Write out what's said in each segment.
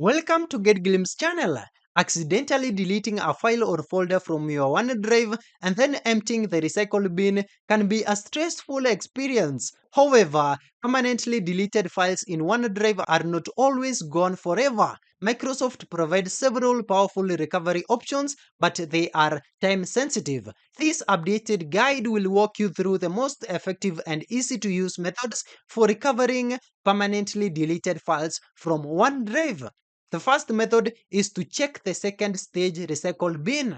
Welcome to Get Glimpse channel. Accidentally deleting a file or folder from your OneDrive and then emptying the recycle bin can be a stressful experience. However, permanently deleted files in OneDrive are not always gone forever. Microsoft provides several powerful recovery options, but they are time sensitive. This updated guide will walk you through the most effective and easy to use methods for recovering permanently deleted files from OneDrive. The first method is to check the second stage recycle bin.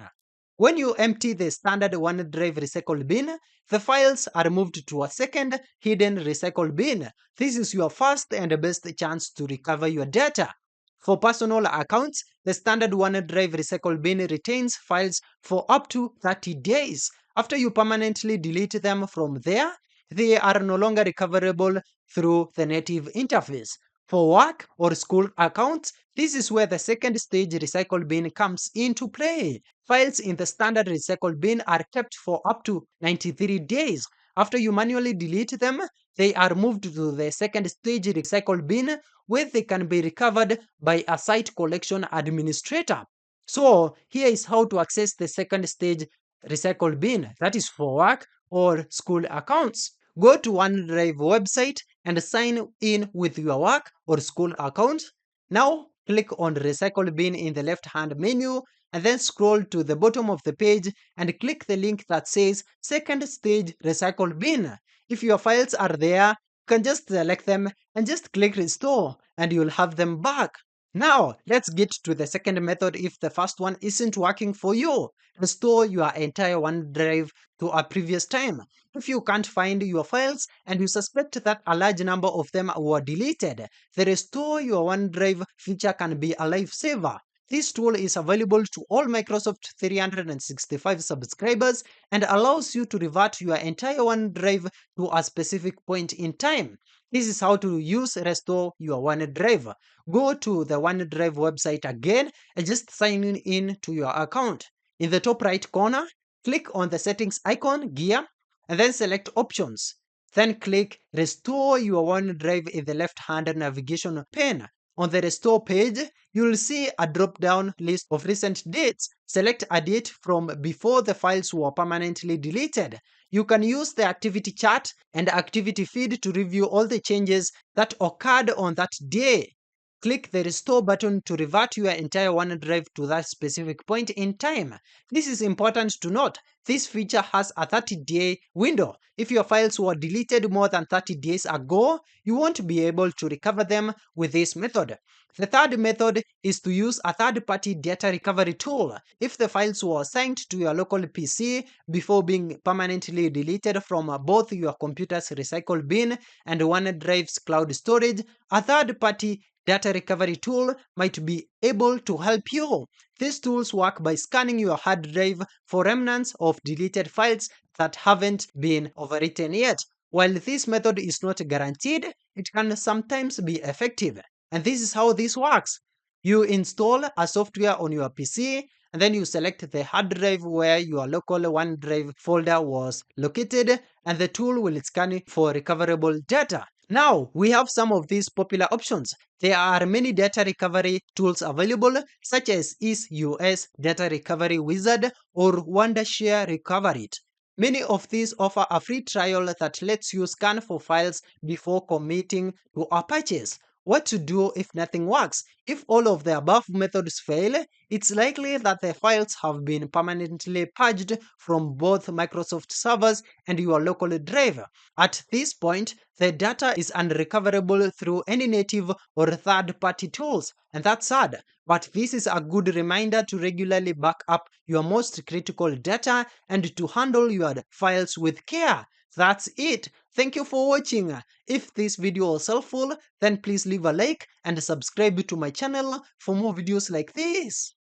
When you empty the standard OneDrive recycle bin, the files are moved to a second hidden recycle bin. This is your first and best chance to recover your data. For personal accounts, the standard OneDrive recycle bin retains files for up to 30 days. After you permanently delete them from there, they are no longer recoverable through the native interface. For work or school accounts, this is where the second stage recycle bin comes into play. Files in the standard recycle bin are kept for up to 93 days. After you manually delete them, they are moved to the second stage recycle bin where they can be recovered by a site collection administrator. So, here is how to access the second stage recycle bin, that is for work or school accounts. Go to OneDrive website and sign in with your work or school account. Now click on recycle bin in the left hand menu and then scroll to the bottom of the page and click the link that says second stage recycle bin. If your files are there, you can just select them and just click restore and you'll have them back. Now, let's get to the second method if the first one isn't working for you. Restore your entire OneDrive to a previous time. If you can't find your files and you suspect that a large number of them were deleted, the Restore Your OneDrive feature can be a lifesaver. This tool is available to all Microsoft 365 subscribers and allows you to revert your entire OneDrive to a specific point in time. This is how to use Restore Your OneDrive. Go to the OneDrive website again and just sign in to your account. In the top right corner, click on the settings icon, gear, and then select options. Then click Restore Your OneDrive in the left-hand navigation pane. On the Restore page, you will see a drop-down list of recent dates. Select a date from before the files were permanently deleted. You can use the activity chart and activity feed to review all the changes that occurred on that day. Click the Restore button to revert your entire OneDrive to that specific point in time. This is important to note. This feature has a 30-day window. If your files were deleted more than 30 days ago, you won't be able to recover them with this method. The third method is to use a third-party data recovery tool. If the files were assigned to your local PC before being permanently deleted from both your computer's recycle bin and OneDrive's cloud storage, a third-party data recovery tool might be able to help you. These tools work by scanning your hard drive for remnants of deleted files that haven't been overwritten yet. While this method is not guaranteed, it can sometimes be effective. And this is how this works. You install a software on your PC and then you select the hard drive where your local OneDrive folder was located and the tool will scan for recoverable data. Now, we have some of these popular options. There are many data recovery tools available, such as EaseUS Data Recovery Wizard or Wondershare Recoverit. Many of these offer a free trial that lets you scan for files before committing to a purchase. What to do if nothing works? If all of the above methods fail, it's likely that the files have been permanently purged from both Microsoft servers and your local drive. At this point, the data is unrecoverable through any native or third-party tools, and that's sad. But this is a good reminder to regularly back up your most critical data and to handle your files with care. That's it. Thank you for watching. If this video was helpful, then please leave a like and subscribe to my channel for more videos like this.